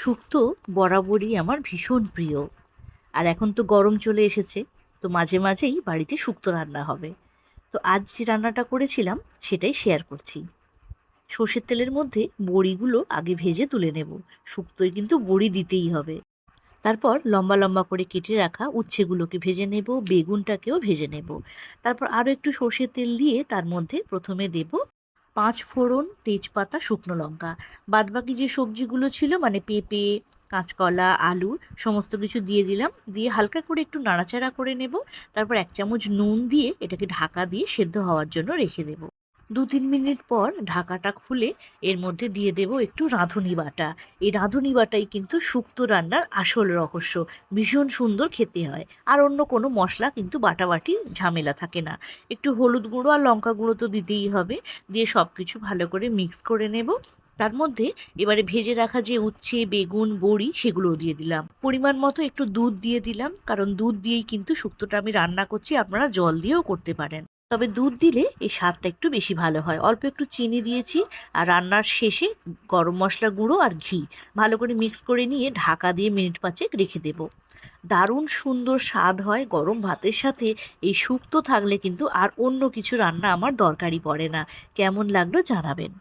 শুক্তো বরাবরই আমার ভীষণ প্রিয়। আর এখন তো গরম চলে এসেছে, তো মাঝে মাঝেই বাড়িতে শুক্তো রান্না হবে। তো আজ যে রান্নাটা করেছিলাম সেটাই শেয়ার করছি। সর্ষের তেলের মধ্যে বড়িগুলো আগে ভেজে তুলে নেব। শুক্তোয় কিন্তু বড়ি দিতেই হবে। তারপর লম্বা লম্বা করে কেটে রাখা উচ্ছেগুলোকে ভেজে নেব, বেগুনটাকেও ভেজে নেব। তারপর আরও একটু সর্ষের তেল দিয়ে তার মধ্যে প্রথমে দেব ৫ ফোড়ন, তেজপাতা, শুকনো লঙ্কা। বাদবাকি যে সবজিগুলো ছিল মানে পেঁপে, কাঁচকলা, আলু সমস্ত কিছু দিয়ে দিলাম। দিয়ে হালকা করে একটু নাড়াচাড়া করে নেব। তারপর ১ চামচ নুন দিয়ে এটাকে ঢাকা দিয়ে সেদ্ধ হওয়ার জন্য রেখে দেব। ২-৩ মিনিট পর ঢাকাটা খুলে এর মধ্যে দিয়ে দেব একটু রাঁধুনি বাটা। এই রাঁধুনি বাটাই কিন্তু শুক্তো রান্নার আসল রহস্য। ভীষণ সুন্দর খেতে হয়। আর অন্য কোনো মশলা কিন্তু বাটাবাটি ঝামেলা থাকে না। একটু হলুদ গুঁড়ো আর লঙ্কা গুঁড়ো তো দিতেই হবে। দিয়ে সব কিছু ভালো করে মিক্স করে নেব। তার মধ্যে এবারে ভেজে রাখা যে উচ্ছে, বেগুন, বড়ি সেগুলোও দিয়ে দিলাম। পরিমাণ মতো একটু দুধ দিয়ে দিলাম, কারণ দুধ দিয়েই কিন্তু শুক্তোটা আমি রান্না করছি। আপনারা জল দিয়েও করতে পারেন, তবে দুধ দিলে এই স্বাদটা একটু বেশি ভালো হয়। অল্প একটু চিনি দিয়েছি। আর রান্নার শেষে গরম মশলা গুঁড়ো আর ঘি ভালো করে মিক্স করে নিয়ে ঢাকা দিয়ে মিনিট ৫ রেখে দেব। দারুণ সুন্দর স্বাদ হয় গরম ভাতের সাথে। এই শুক্তো থাকলে কিন্তু আর অন্য কিছু রান্না আমার দরকারই পড়ে না। কেমন লাগলো জানাবেন।